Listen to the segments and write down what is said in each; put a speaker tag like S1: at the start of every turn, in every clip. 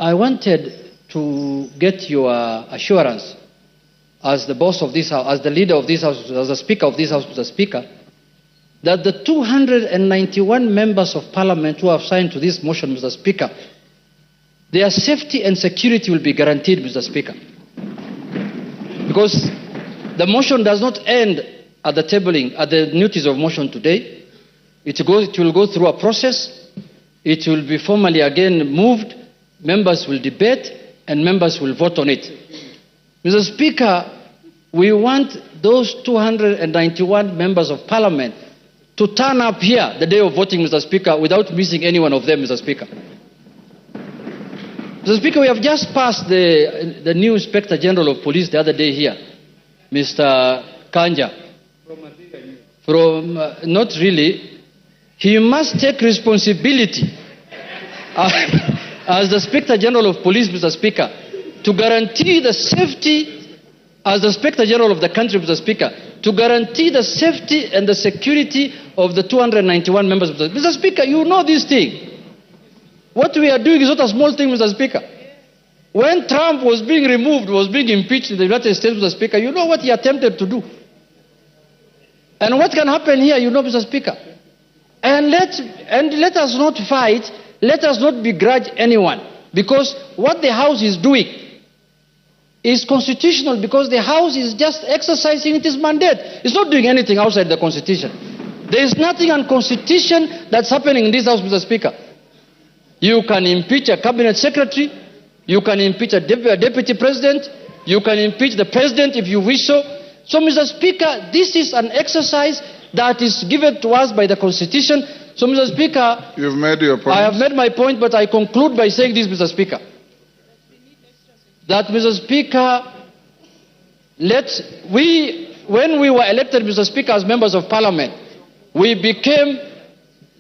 S1: I wanted to get your assurance as the boss of this House, as the leader of this House, as the Speaker of this House, Mr. Speaker, that the 291 members of Parliament who have signed to this motion, Mr. Speaker, their safety and security will be guaranteed, Mr. Speaker. Because the motion does not end at the tabling, at the notice of motion today. It will go through a process. It will be formally again moved. Members will debate and members will vote on it. Mr. Speaker, we want those 291 members of Parliament to turn up here the day of voting, Mr. Speaker, without missing any one of them, Mr. Speaker. Mr. Speaker, we have just passed the new Inspector General of Police the other day here, Mr. Kanja. Not really. He must take responsibility as the Inspector General of Police, Mr. Speaker, to guarantee the safety, as the Inspector General of the country, Mr. Speaker, to guarantee the safety and the security of the 291 members of the... Mr. Speaker, you know this thing. What we are doing is not a small thing, Mr. Speaker. When Trump was being removed, was being impeached in the United States, Mr. Speaker, you know what he attempted to do. And what can happen here, you know, Mr. Speaker. And let us not fight, let us not begrudge anyone. Because what the House is doing is constitutional, because the House is just exercising its mandate. It's not doing anything outside the Constitution. There is nothing unconstitutional that's happening in this House, Mr. Speaker. You can impeach a cabinet secretary, you can impeach a deputy president, you can impeach the president if you wish so. So, Mr. Speaker, this is an exercise that is given to us by the Constitution. So, Mr. Speaker,
S2: you've made your point.
S1: I have made my point, but I conclude by saying this, Mr. Speaker. That, Mr. Speaker, when we were elected, Mr. Speaker, as members of Parliament, we became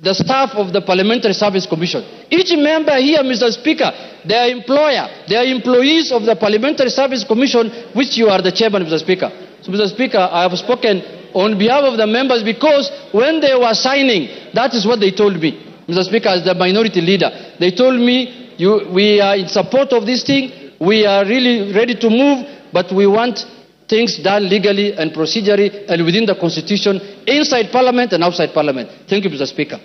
S1: the staff of the Parliamentary Service Commission. Each member here, Mr. Speaker, their employer, they are employees of the Parliamentary Service Commission, which you are the chairman, Mr. Speaker. So, Mr. Speaker, I have spoken on behalf of the members because when they were signing, that is what they told me. Mr. Speaker, as the minority leader, they told me, we are in support of this thing, we are really ready to move, but we want things done legally and procedurally and within the Constitution, inside Parliament and outside Parliament. Thank you, Mr. Speaker.